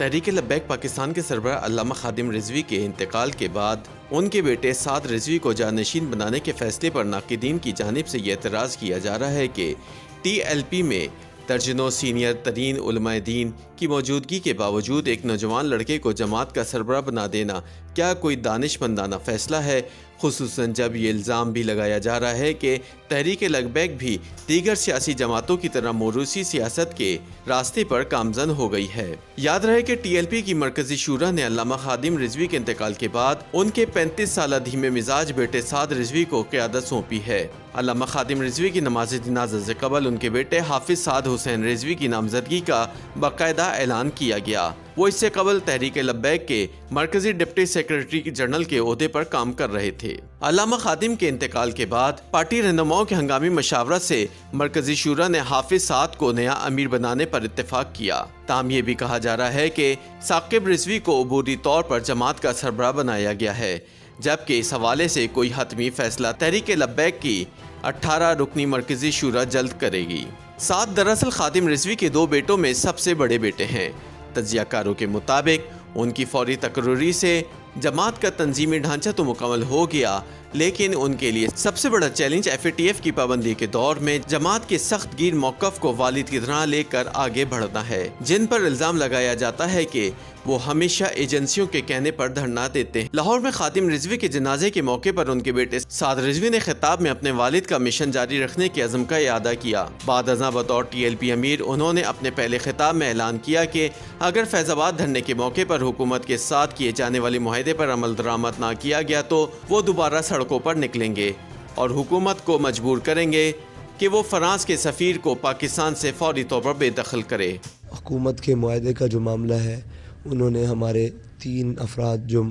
تحریک لبیک پاکستان کے سربراہ علامہ خادم رضوی کے انتقال کے بعد ان کے بیٹے سعد رضوی کو جانشین بنانے کے فیصلے پر ناقدین کی جانب سے یہ اعتراض کیا جا رہا ہے کہ ٹی ایل پی میں درجنوں سینئر ترین علماء دین کی موجودگی کے باوجود ایک نوجوان لڑکے کو جماعت کا سربراہ بنا دینا کیا کوئی دانشمندانہ فیصلہ ہے، خصوصاً جب یہ الزام بھی لگایا جا رہا ہے کہ تحریک لبیک بھی دیگر سیاسی جماعتوں کی طرح موروثی سیاست کے راستے پر گامزن ہو گئی ہے۔ یاد رہے کہ ٹی ایل پی کی مرکزی شورا نے علامہ خادم رضوی کے انتقال کے بعد ان کے 35 سالہ دھیمے مزاج بیٹے سعد رضوی کو قیادت سونپی ہے۔ علامہ خادم رضوی کی نماز جنازہ سے قبل ان کے بیٹے حافظ سعد حسین رضوی کی نامزدگی کا باقاعدہ اعلان کیا گیا۔ وہ اس سے قبل تحریک لبیک کے مرکزی ڈپٹی سیکرٹری جنرل کے عہدے پر کام کر رہے تھے۔ علامہ خادم کے انتقال کے بعد پارٹی رہنماؤں کے ہنگامی مشاورت سے مرکزی شورا نے حافظ سعد کو نیا امیر بنانے پر اتفاق کیا۔ تاہم یہ بھی کہا جا رہا ہے کہ ثاقب رضوی کو عبوری طور پر جماعت کا سربراہ بنایا گیا ہے، جبکہ اس حوالے سے کوئی حتمی فیصلہ تحریک لبیک کی 18 رکنی مرکزی شورا جلد کرے گی۔ سعد دراصل خادم رضوی کے 2 بیٹوں میں سب سے بڑے بیٹے ہیں۔ تجزیہ کاروں کے مطابق ان کی فوری تقرری سے جماعت کا تنظیمی ڈھانچہ تو مکمل ہو گیا، لیکن ان کے لیے سب سے بڑا challenge F A T F کی پابندی کے دور میں جماعت کے سخت گیر موقف کو والد کی طرح لے کر آگے بڑھنا ہے، جن پر الزام لگایا جاتا ہے کہ وہ ہمیشہ ایجنسیوں کے کہنے پر دھرنا دیتے ہیں۔ لاہور میں خادم رضوی کے جنازے کے موقع پر ان کے بیٹے سعد رضوی نے خطاب میں اپنے والد کا مشن جاری رکھنے کے عزم کا اعادہ کیا۔ بعد ازاں بطور ٹی ایل پی امیر انہوں نے اپنے پہلے خطاب میں اعلان کیا کہ اگر فیض آباد دھرنے کے موقع پر حکومت کے ساتھ کیے جانے والے معاہدے پر عمل درآمد نہ کیا گیا تو وہ دوبارہ سڑکوں پر نکلیں گے اور حکومت کو مجبور کریں گے کہ وہ فرانس کے سفیر کو پاکستان سے فوری طور پر بے دخل کرے۔ حکومت کے معاہدے کا جو معاملہ ہے، انہوں نے ہمارے 3 افراد جو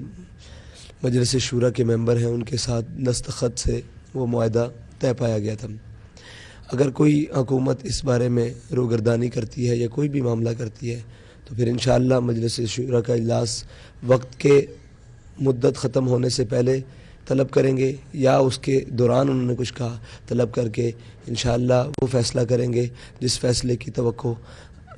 مجلس شورا کے ممبر ہیں ان کے ساتھ دستخط سے وہ معاہدہ طے پایا گیا تھا۔ اگر کوئی حکومت اس بارے میں روگردانی کرتی ہے یا کوئی بھی معاملہ کرتی ہے تو پھر انشاءاللہ مجلس شورا کا اجلاس وقت کے مدت ختم ہونے سے پہلے طلب کریں گے، یا اس کے دوران انہوں نے کچھ کہا طلب کر کے انشاءاللہ وہ فیصلہ کریں گے جس فیصلے کی توقع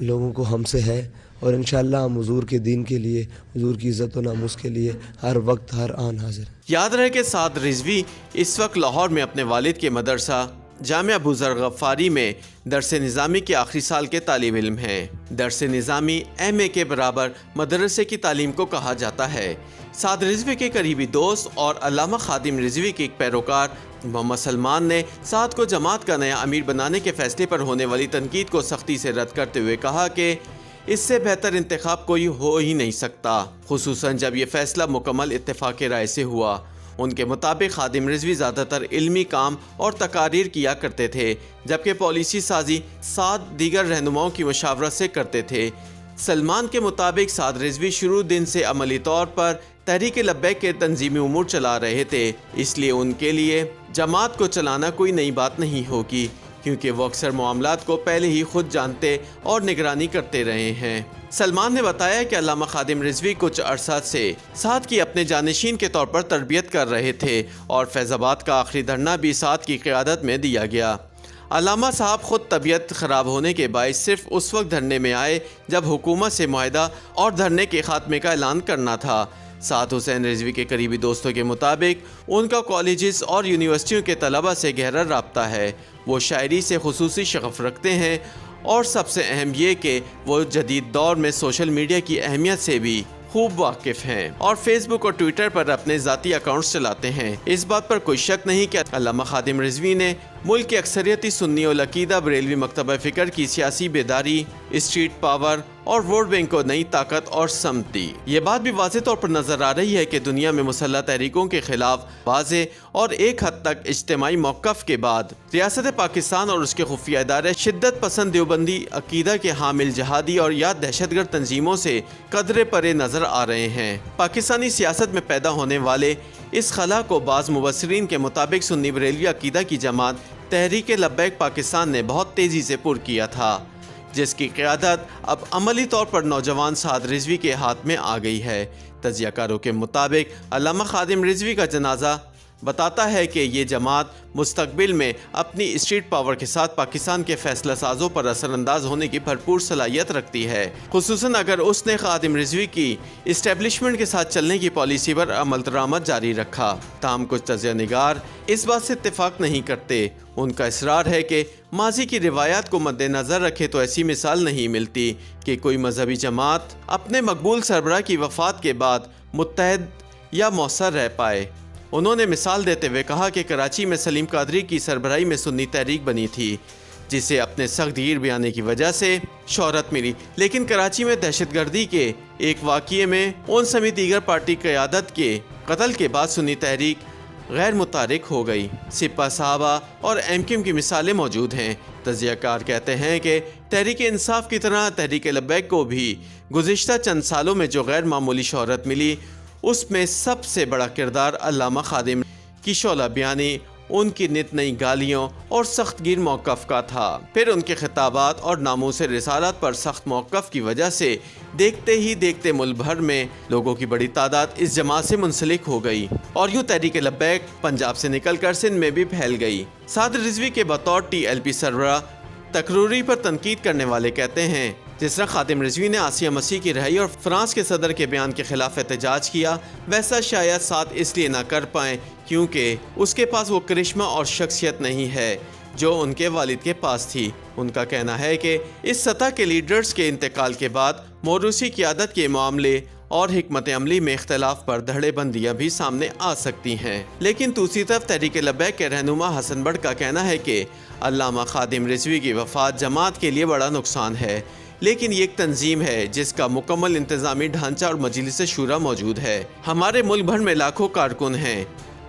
لوگوں کو ہم سے ہے، اور انشاءاللہ ہم حضور کے دین کے لیے، حضور کی عزت و ناموس کے لیے ہر وقت ہر آن حاضر ہیں۔ یاد رہے کہ سعد رضوی اس وقت لاہور میں اپنے والد کے مدرسہ جامعہ ابو ذر غفاری میں درس نظامی کے آخری سال کے طالب علم ہیں۔ درس نظامی ایم اے کے برابر مدرسے کی تعلیم کو کہا جاتا ہے۔ سعد رضوی کے قریبی دوست اور علامہ خادم رضوی کے ایک پیروکار محمد سلمان نے سعد کو جماعت کا نیا امیر بنانے کے فیصلے پر ہونے والی تنقید کو سختی سے رد کرتے ہوئے کہا کہ اس سے بہتر انتخاب کوئی ہو ہی نہیں سکتا، خصوصاً جب یہ فیصلہ مکمل اتفاق رائے سے ہوا۔ ان کے مطابق خادم رضوی زیادہ تر علمی کام اور تقاریر کیا کرتے تھے، جبکہ پالیسی سازی سعد دیگر رہنماؤں کی مشاورت سے کرتے تھے۔ سلمان کے مطابق سعد رضوی شروع دن سے عملی طور پر تحریک لبیک کے تنظیمی امور چلا رہے تھے، اس لیے ان کے لیے جماعت کو چلانا کوئی نئی بات نہیں ہوگی، کیونکہ وہ اکثر معاملات کو پہلے ہی خود جانتے اور نگرانی کرتے رہے ہیں۔ سلمان نے بتایا کہ علامہ خادم رضوی کچھ عرصہ سے سعد کی اپنے جانشین کے طور پر تربیت کر رہے تھے اور فیض آباد کا آخری دھرنا بھی سعد کی قیادت میں دیا گیا۔ علامہ صاحب خود طبیعت خراب ہونے کے باعث صرف اس وقت دھرنے میں آئے جب حکومت سے معاہدہ اور دھرنے کے خاتمے کا اعلان کرنا تھا۔ سعد حسین رضوی کے قریبی دوستوں کے مطابق ان کا کالجز اور یونیورسٹیوں کے طلبہ سے گہرا رابطہ ہے، وہ شاعری سے خصوصی شغف رکھتے ہیں، اور سب سے اہم یہ کہ وہ جدید دور میں سوشل میڈیا کی اہمیت سے بھی خوب واقف ہیں اور فیس بک اور ٹویٹر پر اپنے ذاتی اکاؤنٹس چلاتے ہیں۔ اس بات پر کوئی شک نہیں کہ علامہ خادم رضوی نے ملک کے اکثریتی سنی العقیدہ بریلوی مکتبہ فکر کی سیاسی بیداری، اسٹریٹ پاور اور ووٹ بینک کو نئی طاقت اور سمت دی۔ یہ بات بھی واضح طور پر نظر آ رہی ہے کہ دنیا میں مسلح تحریکوں کے خلاف واضح اور ایک حد تک اجتماعی موقف کے بعد ریاست پاکستان اور اس کے خفیہ ادارے شدت پسند دیوبندی عقیدہ کے حامل جہادی اور یا دہشت گرد تنظیموں سے قدرے پرے نظر آ رہے ہیں۔ پاکستانی سیاست میں پیدا ہونے والے اس خلا کو بعض مبصرین کے مطابق سنی بریلوی عقیدہ کی جماعت تحریک لبیک پاکستان نے بہت تیزی سے پر کیا تھا، جس کی قیادت اب عملی طور پر نوجوان سعد رضوی کے ہاتھ میں آ گئی ہے۔ تجزیہ کاروں کے مطابق علامہ خادم رضوی کا جنازہ بتاتا ہے کہ یہ جماعت مستقبل میں اپنی اسٹریٹ پاور کے ساتھ پاکستان کے فیصلہ سازوں پر اثر انداز ہونے کی بھرپور صلاحیت رکھتی ہے، خصوصاً اگر اس نے خادم رضوی کی اسٹیبلشمنٹ کے ساتھ چلنے کی پالیسی پر عمل درآمد جاری رکھا۔ تاہم کچھ تجزیہ نگار اس بات سے اتفاق نہیں کرتے۔ ان کا اصرار ہے کہ ماضی کی روایات کو مد نظر رکھے تو ایسی مثال نہیں ملتی کہ کوئی مذہبی جماعت اپنے مقبول سربراہ کی وفات کے بعد متحد یا موثر رہ پائے۔ انہوں نے مثال دیتے ہوئے کہا کہ کراچی میں سلیم قادری کی سربراہی میں سنی تحریک بنی تھی، جسے اپنے سخت گیر بیانے کی وجہ سے شہرت ملی، لیکن کراچی میں دہشت گردی کے ایک واقعے میں ان سمیت دیگر پارٹی قیادت کے قتل کے بعد سنی تحریک غیر متحرک ہو گئی۔ سپہ صحابہ اور ایم کیو ایم کی مثالیں موجود ہیں۔ تجزیہ کار کہتے ہیں کہ تحریک انصاف کی طرح تحریک لبیک کو بھی گزشتہ چند سالوں میں جو غیر معمولی شہرت ملی، اس میں سب سے بڑا کردار علامہ خادم کی شعلہ بیانی، ان کی نت نئی گالیوں اور سخت گیر موقف کا تھا۔ پھر ان کے خطابات اور ناموس رسالت پر سخت موقف کی وجہ سے دیکھتے ہی دیکھتے ملک بھر میں لوگوں کی بڑی تعداد اس جماعت سے منسلک ہو گئی اور یوں تحریک لبیک پنجاب سے نکل کر سندھ میں بھی پھیل گئی۔ سعد رضوی کے بطور ٹی ایل پی سربراہ تقرری پر تنقید کرنے والے کہتے ہیں، جس طرح خادم رضوی نے آسیہ مسیح کی رہائی اور فرانس کے صدر کے بیان کے خلاف احتجاج کیا، ویسا شاید ساتھ اس لیے نہ کر پائیں کیونکہ اس کے پاس وہ کرشمہ اور شخصیت نہیں ہے جو ان کے والد کے پاس تھی۔ ان کا کہنا ہے کہ اس سطح کے لیڈرز کے انتقال کے بعد موروثی قیادت کے معاملے اور حکمت عملی میں اختلاف پر دھڑے بندیاں بھی سامنے آ سکتی ہیں۔ لیکن دوسری طرف تحریک لبیک کے رہنما حسن بٹ کا کہنا ہے کہ علامہ خادم رضوی کی وفات جماعت کے لیے بڑا نقصان ہے، لیکن یہ ایک تنظیم ہے جس کا مکمل انتظامی ڈھانچہ اور مجلس شورا موجود ہے۔ ہمارے ملک بھر میں لاکھوں کارکن ہیں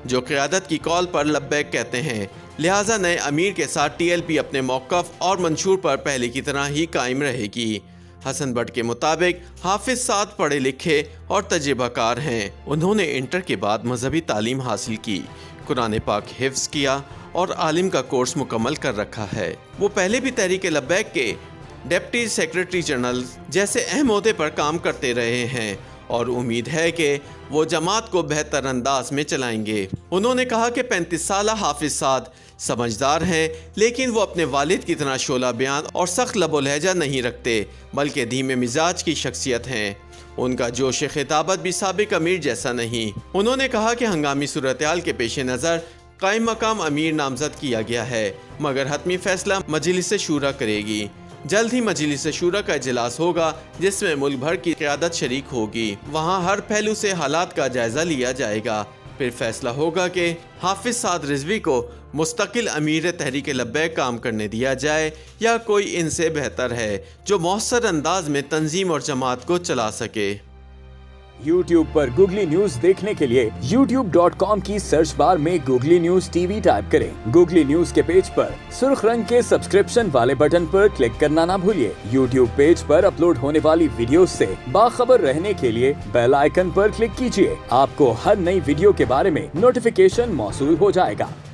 جو قیادت کی کال پر لبیک کہتے ہیں، لہٰذا نئے امیر کے ساتھ ٹی ایل پی اپنے موقف اور منشور پر پہلے کی طرح ہی قائم رہے گی۔ حسن بٹ کے مطابق حافظ سعد پڑھے لکھے اور تجربہ کار ہیں۔ انہوں نے انٹر کے بعد مذہبی تعلیم حاصل کی، قرآن پاک حفظ کیا اور عالم کا کورس مکمل کر رکھا ہے۔ وہ پہلے بھی تحریک لبیک کے ڈپٹی سیکرٹری جنرل جیسے اہم عہدے پر کام کرتے رہے ہیں اور امید ہے کہ وہ جماعت کو بہتر انداز میں چلائیں گے۔ انہوں نے کہا کہ 35 سالہ حافظ سعد سمجھدار ہیں، لیکن وہ اپنے والد کی طرح شعلہ بیان اور سخت لب و لہجہ نہیں رکھتے، بلکہ دھیمے مزاج کی شخصیت ہیں۔ ان کا جوش خطابت بھی سابق امیر جیسا نہیں۔ انہوں نے کہا کہ ہنگامی صورتحال کے پیش نظر قائم مقام امیر نامزد کیا گیا ہے، مگر حتمی فیصلہ مجلس شورا کرے گی۔ جلد ہی مجلس شورا کا اجلاس ہوگا جس میں ملک بھر کی قیادت شریک ہوگی۔ وہاں ہر پہلو سے حالات کا جائزہ لیا جائے گا، پھر فیصلہ ہوگا کہ حافظ سعد رضوی کو مستقل امیر تحریک لبیک کام کرنے دیا جائے یا کوئی ان سے بہتر ہے جو مؤثر انداز میں تنظیم اور جماعت کو چلا سکے۔ YouTube پر گوگلی نیوز دیکھنے کے لیے youtube.com کی سرچ بار میں googly news T V type کریں۔ گوگلی نیوز کے پیج پر سرخ رنگ کے سبسکرپشن والے بٹن پر کلک کرنا نہ بھولیے۔ YouTube پیج پر اپلوڈ ہونے والی ویڈیوز سے باخبر رہنے کے لیے بیل آئیکن پر کلک کیجیے۔ آپ کو ہر نئی ویڈیو کے بارے میں نوٹیفیکیشن موصول ہو جائے گا۔